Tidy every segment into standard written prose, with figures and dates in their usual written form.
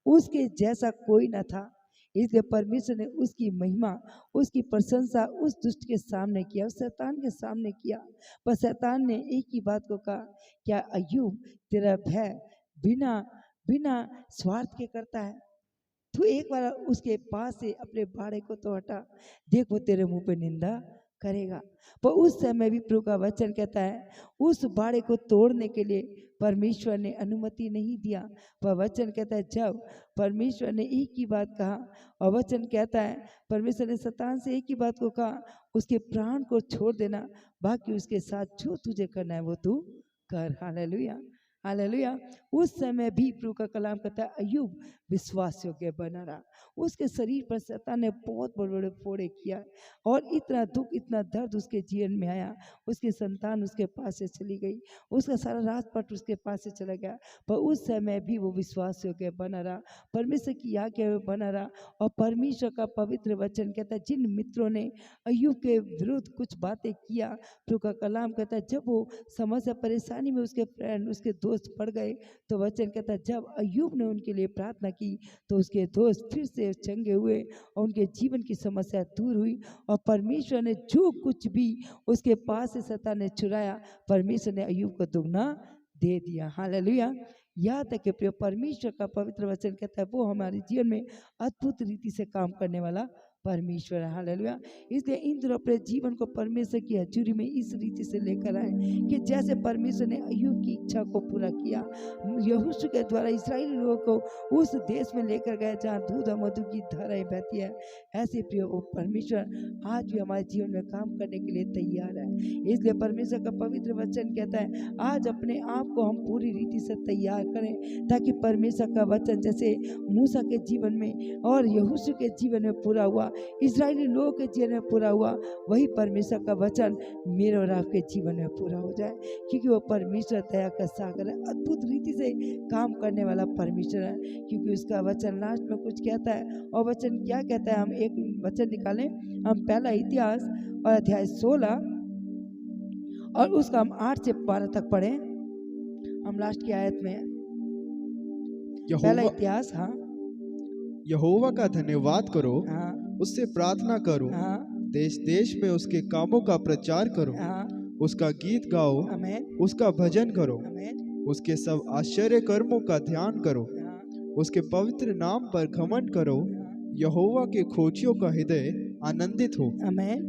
उसके जैसा कोई न था। इसलिए परमेश्वर ने उसकी महिमा, उसकी प्रशंसा उस दुष्ट के सामने किया, उस शैतान के सामने किया। पर शैतान ने एक ही बात को कहा, क्या अय्यूब तेरा भय बिना बिना स्वार्थ के करता है? तू एक बार उसके पास से अपने बाड़े को तो हटा, देख वो तेरे मुंह पे निंदा करेगा। पर उस समय भी प्रभु का वचन कहता है, उस बाड़े को तोड़ने के लिए परमेश्वर ने अनुमति नहीं दिया। पर वचन कहता है जब परमेश्वर ने एक ही बात कहा, और वचन कहता है परमेश्वर ने शैतान से एक ही बात को कहा, उसके प्राण को छोड़ देना, बाकी उसके साथ जो तुझे करना है वो तू कर। Hallelujah, hallelujah. उस समय भी प्रभु का कलाम कहता है अय्यूब विश्वास योग्य बना रहा। उसके शरीर पर शैतान ने बहुत बड़े बड़े फोड़े किया, और इतना दुख इतना दर्द उसके जीवन में आया। उसकी संतान उसके पास से चली गई, उसका सारा राजपाट उसके पास से चला गया, पर उस समय भी वो विश्वास योग्य बना रहा, परमेश्वर की आज्ञा में बना रहा। और परमेश्वर का पवित्र वचन कहता है जिन मित्रों ने अय्यूब के विरुद्ध कुछ बातें किया, प्रभु का कलाम कहता है जब वो समस्या परेशानी में उसके फ्रेंड उसके दोस्त पड़ गए, तो वचन कहता है जब अय्यूब ने उनके लिए प्रार्थना की तो उसके दोस्त फिर से चंगे हुए और उनके जीवन की समस्या दूर हुई। और परमेश्वर ने जो कुछ भी उसके पास से शैतान ने चुराया, परमेश्वर ने अय्यूब को दुगना दे दिया। हालेलुया। यहाँ तक कि प्रिय परमेश्वर का पवित्र वचन कहता है वो हमारे जीवन में अद्भुत रीति से काम करने वाला परमेश्वर है। हालेलुया। इसलिए इन दिनों अपने जीवन को परमेश्वर की हजूरी में इस रीति से लेकर आए कि जैसे परमेश्वर ने अय्यूब की इच्छा को पूरा किया, यहोशू के द्वारा इस्राएली लोगों को उस देश में लेकर गए जहाँ दूध और मधु की धाराएं बहती है, ऐसे प्रिय वो परमेश्वर आज भी हमारे जीवन में काम करने के लिए तैयार है। इसलिए परमेश्वर का पवित्र वचन कहता है आज अपने आप को हम पूरी रीति से तैयार करें, ताकि परमेश्वर का वचन जैसे मूसा के जीवन में और यहोशू के जीवन में पूरा हुआ, इस्राएली लोगों के जीवन में पूरा हुआ, वही परमेश्वर का वचन मेरे और आपके जीवन में पूरा हो जाए। क्योंकि वो परमेश्वर दया का सागर है, अद्भुत रीति से काम करने वाला परमेश्वर है। क्योंकि उसका वचन लास्ट में कुछ कहता है, और वचन क्या कहता है, हम एक वचन निकालें, हम पहला इतिहास और अध्याय 16 और उसका हम 8 से 12 तक पढ़े। हम लास्ट की आयत में पहला इतिहास, हाँ, यहोवा का धन्यवाद करो, हाँ, उससे प्रार्थना करो, हाँ, देश देश में उसके कामों का प्रचार करो, हाँ, उसका गीत गाओ, आमेन, उसका भजन करो, आमेन, उसके सब आश्चर्य कर्मों का ध्यान करो, हाँ, उसके पवित्र नाम पर घमंड करो। हाँ, यहोवा के खोजियों का हृदय आनंदित हो। आमेन,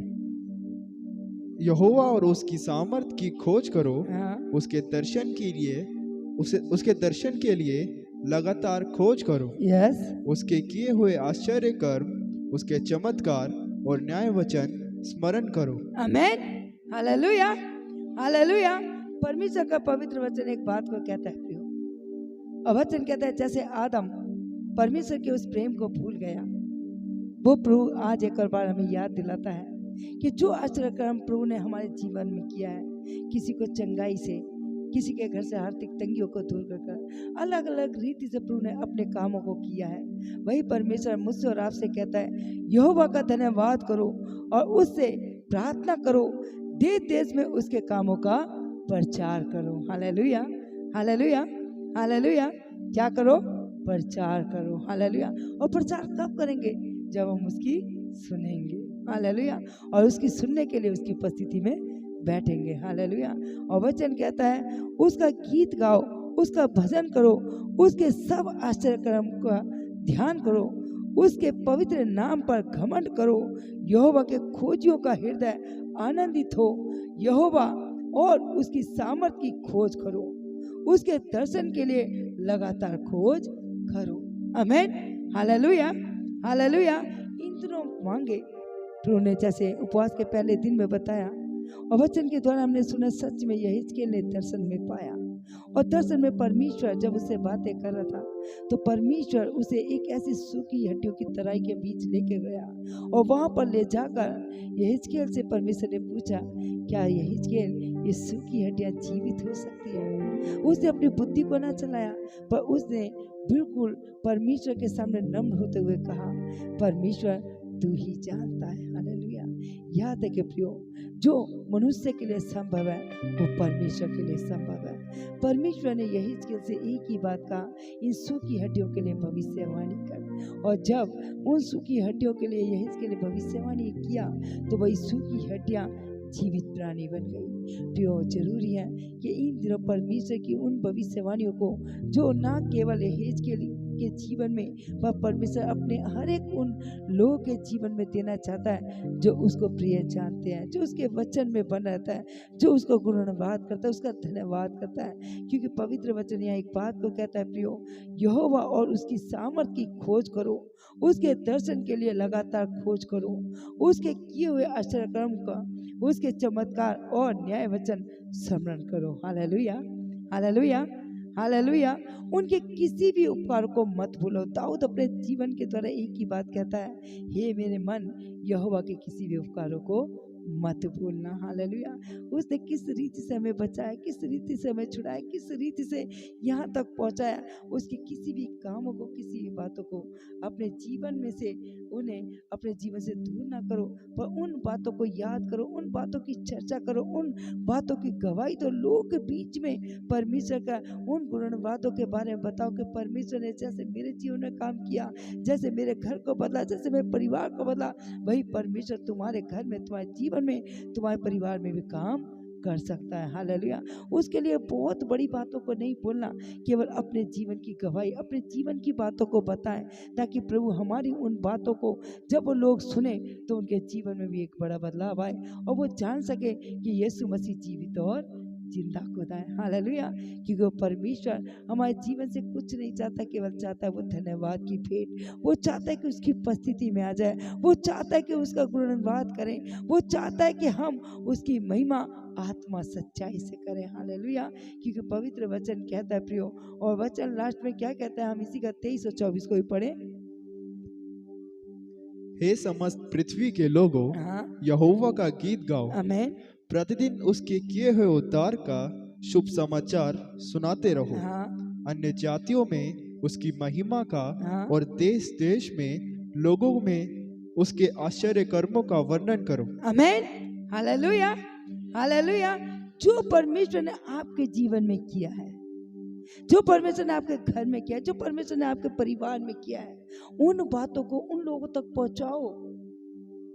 यहोवा और उसकी सामर्थ की खोज करो, हाँ, उसके दर्शन के लिए लगातार खोज करो। यस, उसके किए हुए आश्चर्य कर्म, उसके चमत्कार और न्याय वचन स्मरण करो। आमेन, हालेलुया, हालेलुया। परमेश्वर का पवित्र वचन एक बात को कहता है प्रियो, और वचन कहता है जैसे आदम परमेश्वर के उस प्रेम को भूल गया, वो प्रभु आज एक और बार हमें याद दिलाता है कि जो आश्चर्य कर्म प्रभु ने हमारे जीवन में किया है, किसी को चंगाई से, किसी के घर से आर्थिक तंगियों को दूर कर अलग अलग रीति से प्रभु ने अपने कामों को किया है, वही परमेश्वर मुझसे और आपसे कहता है यहोवा का धन्यवाद करो और उससे प्रार्थना करो, देश देश में उसके कामों का प्रचार करो। Hallelujah, hallelujah, hallelujah. क्या करो? प्रचार करो। हालेलुया। और प्रचार कब करेंगे? जब हम उसकी सुनेंगे। हालेलुया। और उसकी सुनने के लिए उसकी उपस्थिति में बैठेंगे। हालेलुया। और वचन कहता है उसका गीत गाओ, उसका भजन करो, उसके सब आश्चर्य कर्म का ध्यान करो, उसके पवित्र नाम पर घमंड करो। यहोवा के खोजियों का हृदय आनंदित हो। यहोवा और उसकी सामर्थ की खोज करो, उसके दर्शन के लिए लगातार खोज करो। आमीन। Hallelujah, hallelujah. इन दिनों मांगे प्रभु ने जैसे उपवास के पहले दिन में बताया, और वचन के द्वारा हमने सुना, सच में यहेजकेल ने दर्शन में पाया, और दर्शन में परमेश्वर जब उससे बातें कर रहा था तो परमेश्वर उसे एक ऐसी सूखी हड्डियों की तराई के बीच लेके गया, और वहां पर ले जाकर यहेजकेल से परमेश्वर ने पूछा, क्या यहेजकेल ये सूखी हड्डियां जीवित हो सकती है? उसने अपनी बुद्धि को ना चलाया, पर उसने बिल्कुल परमेश्वर के सामने नम्र होते हुए कहा, परमेश्वर तू ही जानता है। हालेलुया। याद है कि प्रियो, जो मनुष्य के लिए संभव है वो परमेश्वर के लिए संभव है। परमेश्वर ने यही से एक ही बात कहा, इन सूखी हड्डियों के लिए भविष्यवाणी कर। और जब उन सूखी हड्डियों के लिए यही के लिए भविष्यवाणी किया तो वही सूखी हड्डियां जीवित प्राणी बन गई। प्रियो, जरूरी है कि इन दिनों परमेश्वर की उन भविष्यवाणियों को जो ना केवल यहेज के जीवन में वह परमेश्वर अपने हर एक उन लोगों के जीवन में देना चाहता है जो उसको प्रिय जानते हैं, जो उसके वचन में बन रहता है, जो उसको गुणवाद करता है, उसका धन्यवाद करता है। क्योंकि पवित्र वचन यहाँ एक बात को कहता है, प्रियो, यहोवा और उसकी सामर्थ की खोज करो, उसके दर्शन के लिए लगातार खोज करो, उसके किए हुए आश्चर्य कर्म का, उसके चमत्कार और न्याय वचन स्मरण करो। Hallelujah, hallelujah, hallelujah. उनके किसी भी उपकार को मत भूलो। दाऊद अपने जीवन के द्वारा एक ही बात कहता है, हे मेरे मन, यहोवा के किसी भी उपकारों को मत भूलना। हालेलुया। उसने किस रीति से हमें बचाया, किस रीति से हमें छुड़ाया, किस रीति से यहाँ तक पहुँचाया, उसके किसी भी कामों को, किसी भी बातों को अपने जीवन में से उन्हें अपने जीवन से दूर ना करो, पर उन बातों को याद करो, उन बातों की चर्चा करो, उन बातों की गवाही दो लोगों के बीच में। परमेश्वर का उन गुणवादों के बारे में बताओ कि परमेश्वर ने जैसे मेरे जीवन में काम किया, जैसे मेरे घर को बदला, जैसे मेरे परिवार को बदला, वही परमेश्वर तुम्हारे घर में, तुम्हारे जीवन में, तुम्हारे परिवार में भी काम कर सकता है। हालेलुया। उसके लिए बहुत बड़ी बातों को नहीं बोलना, केवल अपने जीवन की गवाही, अपने जीवन की बातों को बताएं, ताकि प्रभु हमारी उन बातों को जब वो लोग सुने तो उनके जीवन में भी एक बड़ा बदलाव आए और वो जान सके कि यीशु मसीह जीवित और जिंदा खुदा है। हालेलुया। क्योंकि वो परमेश्वर हमारे जीवन से कुछ नहीं चाहता, केवल चाहता है वो धन्यवाद की भेंट। वो चाहता है कि उसकी उपस्थिति में आ जाए, वो चाहता है कि उसका गुणवाद करें, वो चाहता है कि हम उसकी महिमा आत्मा सच्चाई से करें। हालेलुया। क्योंकि पवित्र वचन कहता है, प्रियो, और वचन लास्ट में क्या कहता है, हम इसी का 23 और 24 को ही पढ़े। हे समस्त पृथ्वी के लोगों, यहोवा का गीत गाओ। आमीन। प्रतिदिन उसके किए हुए उद्धार का शुभ समाचार सुनाते रहो। अन्य जातियों में उसकी महिमा का और देश देश में लोगों में उसके आश्चर्य कर्मों का वर्णन करो। आमीन। Hallelujah, hallelujah. जो परमेश्वर ने आपके जीवन में किया है, जो परमेश्वर ने आपके घर में किया है, जो परमेश्वर ने आपके परिवार में किया है, उन बातों को उन लोगों तक पहुंचाओ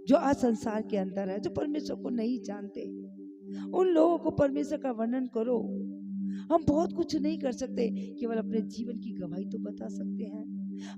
जो आज संसार के अंदर है, जो परमेश्वर को नहीं जानते। उन लोगों को परमेश्वर का वर्णन करो। हम बहुत कुछ नहीं कर सकते, केवल अपने जीवन की गवाही तो बता सकते हैं,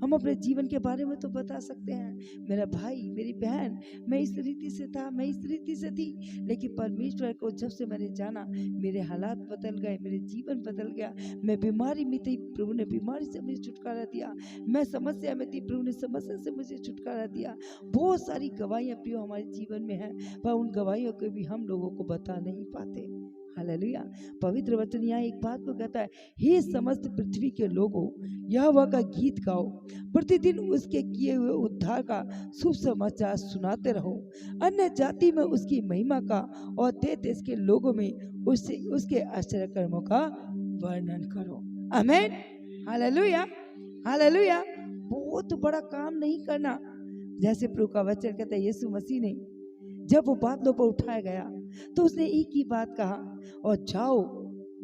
हम अपने जीवन के बारे में तो बता सकते हैं। मेरा भाई, मेरी बहन, मैं इस रीति से था, मैं इस रीति से थी, लेकिन परमेश्वर को जब से मैंने जाना, मेरे हालात बदल गए, मेरे जीवन बदल गया। मैं बीमारी में थी, प्रभु ने बीमारी से मुझे छुटकारा दिया। मैं समस्या में थी, प्रभु ने समस्या से मुझे छुटकारा दिया। बहुत सारी गवाहियां प्रियो हमारे जीवन में है, पर उन गवाहियों को भी हम लोगों को बता नहीं पाते। हालेलुया। पवित्र वचन यहाँ एक बात को कहता है, हे समस्त पृथ्वी के लोगों, यहोवा का गीत गाओ, प्रतिदिन उसके किए हुए उद्धार का शुभ समाचार सुनाते रहो। अन्य जाति में उसकी महिमा का और देश देश के लोगों में उसके आश्चर्य कर्मों का वर्णन करो। आमीन। Hallelujah, hallelujah. बहुत बड़ा काम नहीं करना, जैसे प्रभु का वचन कहता है, यीशु मसीह ने जब वो बादलों पर उठाया गया तो उसने एक ही बात कहा, और जाओ,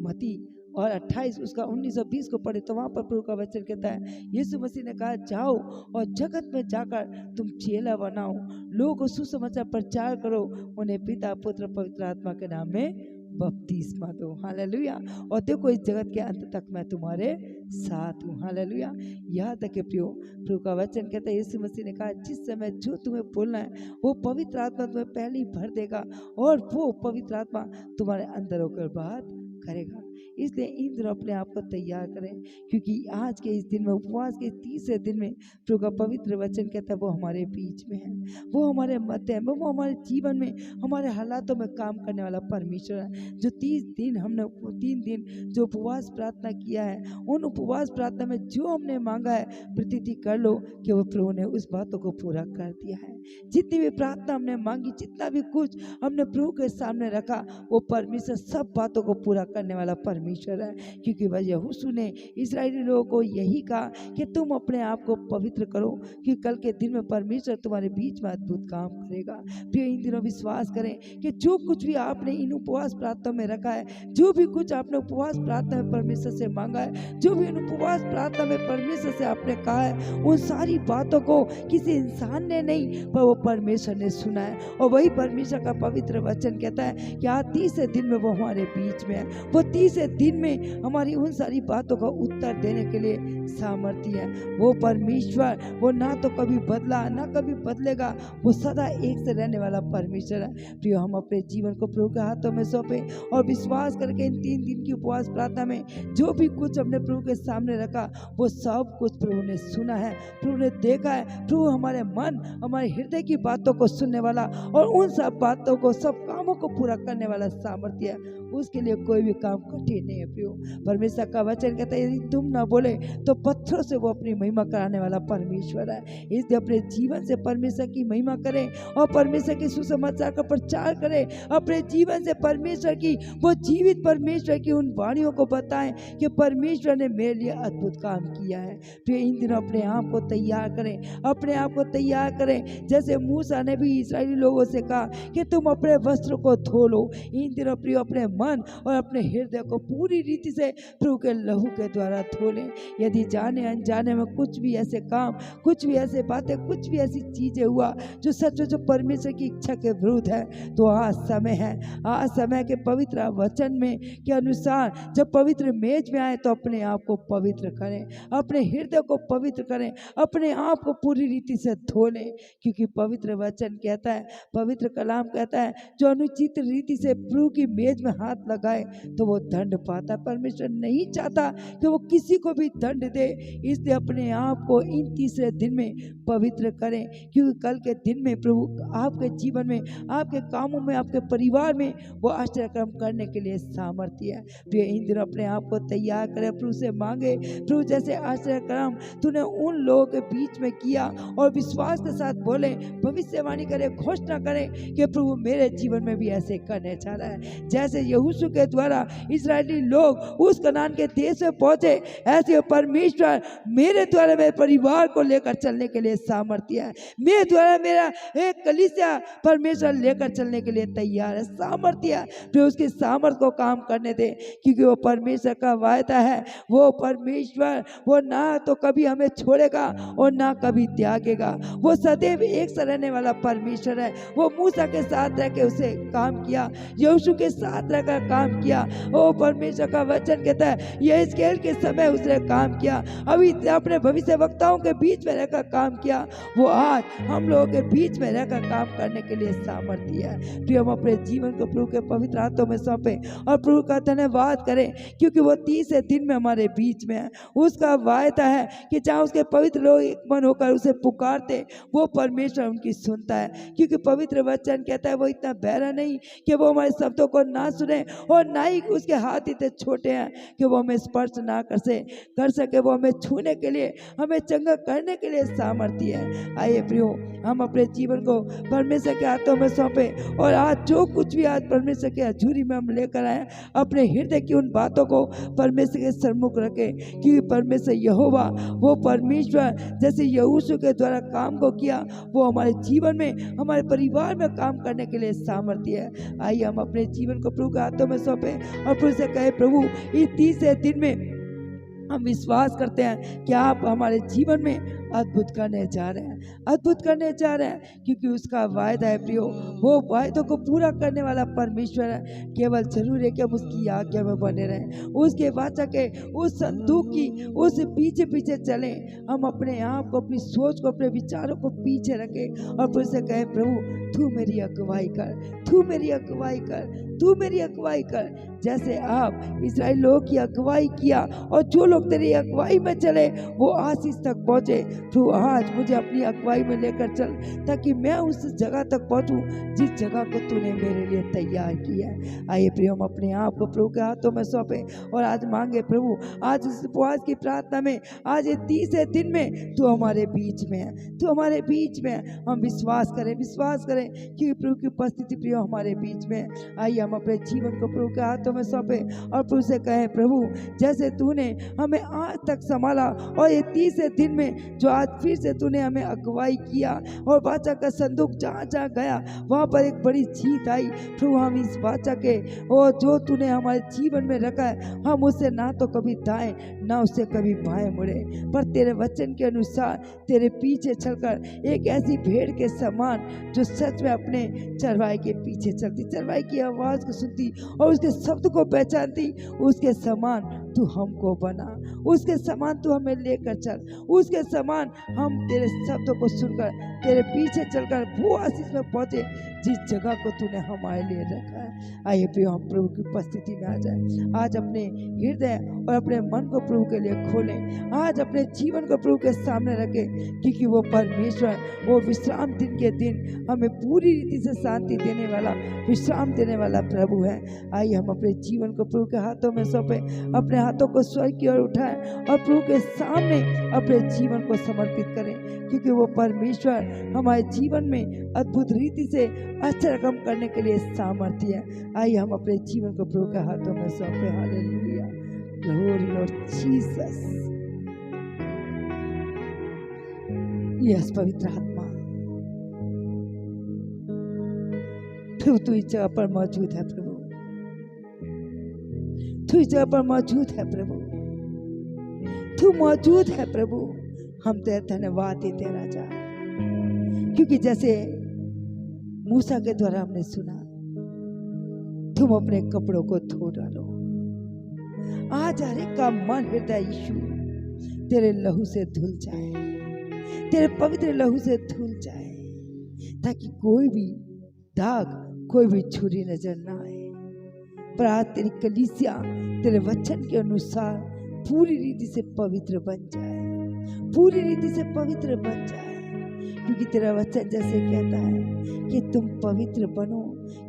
मती और 28 उसका 19 और 20 को पढ़े तो वहां पर प्रभु का वचन कहता है, यीशु मसीह ने कहा, जाओ और जगत में जाकर तुम चेला बनाओ, लोगों को सुसमाचार प्रचार करो, उन्हें पिता, पुत्र, पवित्र आत्मा के नाम में बपतिस्मा दो। हालेलुया। और देखो, इस जगत के अंत तक मैं तुम्हारे साथ हूँ। हालेलुया। यहाँ तक के प्रियो, प्रभु का वचन कहता है, यीशु मसीह ने कहा, जिस समय जो तुम्हें बोलना है वो पवित्र आत्मा तुम्हें पहले ही भर देगा और वो पवित्र आत्मा तुम्हारे अंदर होकर बात करेगा। इसलिए इन दिनों अपने आप को तैयार करें, क्योंकि आज के इस दिन में, उपवास के तीसरे दिन में, प्रभु का पवित्र वचन कहता है वो हमारे बीच में है, वो हमारे मध्य में, वो हमारे जीवन में, हमारे हालातों में काम करने वाला परमेश्वर है। जो 3 दिन जो उपवास प्रार्थना किया है, उन उपवास प्रार्थना में जो हमने मांगा है, प्रतीति कर लो कि वो प्रभु ने उस बातों को पूरा कर दिया है। जितनी भी प्रार्थना हमने मांगी, जितना भी कुछ हमने प्रभु के सामने रखा, वो परमेश्वर सब बातों को पूरा करने वाला परमेश्वर है। क्योंकि वह यहोशू ने इस्राएली लोगों को यही कहा कि तुम अपने आप को पवित्र करो, कि कल के दिन में परमेश्वर तुम्हारे बीच में अद्भुत काम करेगा। प्रिय, इन दिनों विश्वास करें कि जो कुछ भी आपने इन उपवास प्रार्थना में रखा है, जो भी कुछ आपने उपवास प्रार्थना में परमेश्वर से मांगा है, जो भी इन उपवास प्रार्थना में परमेश्वर से आपने कहा है, उन सारी बातों को किसी इंसान ने नहीं, पर वो परमेश्वर ने सुना है। और वही परमेश्वर का पवित्र वचन कहता है कि आज 30 दिन में वो हमारे बीच में है। वो 30 दिन में हमारी उन सारी बातों का उत्तर देने के लिए सामर्थ्य है। वो परमेश्वर, वो ना तो कभी बदला ना कभी बदलेगा, वो सदा एक से रहने वाला परमेश्वर है। प्रिय, हम अपने जीवन को प्रभु के हाथों में सौंपे और विश्वास करके इन 3 दिन की उपवास प्रार्थना में जो भी कुछ हमने प्रभु के सामने रखा, वो सब कुछ प्रभु ने सुना है, प्रभु ने देखा है। प्रभु हमारे मन, हमारे हृदय की बातों को सुनने वाला और उन सब बातों को, सब कामों को पूरा करने वाला सामर्थ्य है। उसके लिए कोई भी काम कठिन नहीं है। प्रियो, परमेश्वर का वचन कहता है यदि तुम ना बोले तो पत्थरों से वो अपनी महिमा कराने वाला परमेश्वर है। इसलिए अपने जीवन से परमेश्वर की महिमा करें और परमेश्वर के सुसमाचार का प्रचार करें। अपने जीवन से परमेश्वर की, वो जीवित परमेश्वर की उन वाणियों को बताएं कि परमेश्वर ने मेरे लिए अद्भुत काम किया है। फिर इन दिनों अपने आप को तैयार करें, अपने आप को तैयार करें। जैसे मूसा ने भी इस्राएली लोगों से कहा कि तुम अपने वस्त्र को धो लो। इन दिनों प्रियो अपने मन और अपने हृदय को पूरी रीति से प्रभु के लहू के द्वारा धो लें। यदि जाने अनजाने में कुछ भी ऐसे काम, कुछ भी ऐसे बातें, कुछ भी ऐसी चीजें हुआ जो सच जो परमेश्वर की इच्छा के विरुद्ध है, तो आज समय है, आज समय के पवित्र वचन में के अनुसार जब पवित्र मेज में आए तो अपने आप को पवित्र करें, अपने हृदय को पवित्र करें, अपने आप को पूरी रीति से धो लें। क्योंकि पवित्र वचन कहता है, पवित्र कलाम कहता है, जो अनुचित रीति से प्रभु की मेज में हाथ लगाए तो वो दंड पाता। परमेश्वर नहीं चाहता कि वो किसी को भी दंड दे। इसलिए अपने आप को इन तीसरे दिन में पवित्र करें, क्योंकि कल के दिन में प्रभु आपके जीवन में, आपके कामों में, आपके परिवार में वो आश्चर्य कर्म करने के लिए सामर्थ्य है। प्रिय, इन दिनों अपने आप को तैयार करें, प्रभु से मांगे, प्रभु जैसे आश्चर्य कर्म तूने उन लोगों के बीच में किया, और विश्वास के साथ बोले, भविष्यवाणी करें, घोषणा करें कि प्रभु मेरे जीवन में भी ऐसे करने जा रहा है। जैसे यहोशू के द्वारा इस्राएली लोग उस कनान के देश में पहुंचे, ऐसे परमेश्वर मेरे द्वारा मेरे परिवार को लेकर चलने के लिए सामर्थ्य है। मेरे द्वारा मेरा एक कलीसिया परमेश्वर लेकर चलने के लिए तैयार है, सामर्थ्य है। फिर उसके सामर्थ्य को काम करने दे, क्योंकि वो परमेश्वर का वायदा है। वो परमेश्वर, वो ना तो कभी हमें छोड़ेगा और ना कभी त्यागेगा। वो सदैव एक से रहने वाला परमेश्वर है। वो मूसा के साथ रह के उसे काम किया, यहोशू के साथ रहकर काम किया। वो परमेश्वर का वचन कहता है यहेजकेल के समय उसने काम किया, अभी अपने भविष्य वक्ताओं के बीच में रहकर काम किया। वो आज हम लोगों के बीच में रहकर काम करने के लिए सामर्थ्य है। फिर हम अपने जीवन को प्रभु के पवित्र हाथों में सौंपे और प्रभु का धन्यवाद करें, क्योंकि वो 30 दिन में हमारे बीच में है। उसका वायदा है कि जहाँ उसके पवित्र लोग एक मन होकर उसे पुकारते, वो परमेश्वर उनकी सुनता है। क्योंकि पवित्र वचन कहता है वो इतना बहरा नहीं कि वो हमारे शब्दों को ना सुने, और ना ही उसके हाथ इतने छोटे हैं कि वो हमें स्पर्श ना कर सके। वो हमें छूने के लिए, हमें चंगा करने के लिए सामर्थ्य है। आइए प्रियो, हम अपने जीवन को परमेश्वर के हाथों में सौंपे और आज जो कुछ भी आज परमेश्वर के हजूरी में हम लेकर आए, अपने हृदय की उन बातों को परमेश्वर के सम्मुख रखें। क्योंकि परमेश्वर यहोवा, वो परमेश्वर जैसे यहोशू के द्वारा काम को किया, वो हमारे जीवन में, हमारे परिवार में काम करने के लिए सामर्थ्य है। आइए हम अपने जीवन को प्रभु के हाथों में सौंपे और प्रभु से कहे, प्रभु इस 30 दिन में हम विश्वास करते हैं कि आप हमारे जीवन में अद्भुत करने जा रहे हैं, अद्भुत करने जा रहे हैं। क्योंकि उसका वायदा है प्रियो, वो वायदों को पूरा करने वाला परमेश्वर है। केवल जरूर है कि हम उसकी आज्ञा में बने रहें, उसके वाचा के उस संदूक की उस पीछे पीछे चलें। हम अपने आप को, अपनी सोच को, अपने विचारों को पीछे रखें और फिर से कहें, प्रभु तू मेरी अगुवाई कर, तू मेरी अगुवाई कर, तू मेरी अगुवाई कर। जैसे आप इस्राएल लोगों की अगुवाई किया और जो लोग तेरी अगुवाई में चले वो आशीष तक पहुँचे, प्रभु आज मुझे अपनी अगुवाई में लेकर चल, ताकि मैं उस जगह तक पहुंचूं जिस जगह को तूने मेरे लिए तैयार किया है। आइए प्रिय हम अपने आप को प्रभु के हाथों में सौंपे और आज मांगे प्रभु, आज इस उपवास की प्रार्थना में, आज ये 30 दिन में तू हमारे बीच में है, तू हमारे बीच में है। हम विश्वास करें कि प्रभु की उपस्थिति प्रिय हमारे बीच में है। आइए हम अपने जीवन को प्रभु के हाथों में सौंपे और प्रभु से कहें, प्रभु जैसे तूने हमें आज तक संभाला और ये 30 दिन में जो आज फिर से तूने हमें अगुवाई किया और वाचा का संदूक जहाँ जहाँ गया वहाँ पर एक बड़ी जीत आई। प्रभु हम इस वाचा के और जो तूने हमारे जीवन में रखा है, हम उससे ना तो कभी दाएं ना उससे कभी बाएं मुड़े, पर तेरे वचन के अनुसार तेरे पीछे चलकर एक ऐसी भेड़ के समान जो सच में अपने चरवाहे के पीछे चलती, चरवाहे की आवाज़ को सुनती और उसके शब्द को पहचानती, उसके समान तू हमको बना, उसके समान तू हमें लेकर चल, उसके समान हम तेरे शब्दों को सुनकर तेरे पीछे चलकर वो आशीष में पहुंचे जिस जगह को तूने हमारे लिए रखा है। आइए प्रियो हम प्रभु की उपस्थिति में आ जाए। आज अपने हृदय और अपने मन को प्रभु के लिए खोलें, आज अपने जीवन को प्रभु के सामने रखें, क्योंकि वो परमेश्वर वो विश्राम दिन के दिन हमें पूरी रीति से शांति देने वाला, विश्राम देने वाला प्रभु है। आइए हम अपने जीवन को प्रभु के हाथों में सौंपें, अपने हाथों को स्वर्ग की ओर उठाएं और प्रभु के सामने अपने जीवन को समर्पित करें, क्योंकि वो परमेश्वर हमारे जीवन में अद्भुत रीति से आश्चर्य काम करने के लिए सामर्थ्य है। आइए हम अपने जीवन को प्रभु के हाथों में सौंपे। Hallelujah, glory Lord Jesus. Yes पवित्र आत्मा, प्रभु तू इस जगह पर मौजूद है, प्रभु तू इस जगह पर मौजूद है, प्रभु तू मौजूद है। प्रभु हम तेरा धन्यवाद देते हैं राजा, क्योंकि जैसे मूसा के द्वारा हमने सुना, तुम अपने कपड़ों को धो डालो। आज हर एक का मन हृदय यीशु तेरे लहू से धुल जाए, तेरे पवित्र लहू से धुल जाए, ताकि कोई भी दाग, कोई भी छुरी नजर ना आए। पर आज तेरी कलीसिया तेरे वचन के अनुसार पूरी रीति से पवित्र बन जाए, पूरी रीति से पवित्र बन जाए, क्योंकि तेरा वचन जैसे कहता है कि तुम पवित्र बनो,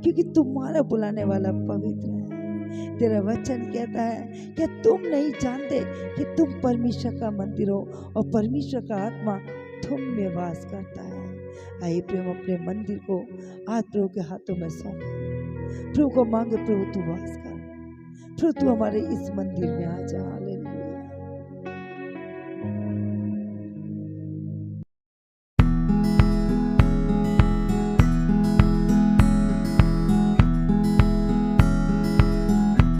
क्योंकि तुम्हारा बुलाने वाला पवित्र है। तेरा वचन कहता है कि तुम नहीं जानते कि तुम परमेश्वर का मंदिर हो और परमेश्वर का आत्मा तुम में वास करता है। आइए प्रभु अपने मंदिर को आज प्रभु के हाथों में सौंपे, प्रभु को मांगे, प्रभु तू वास कर, प्रभु तू हमारे इस मंदिर में आ जा। हालेलुया।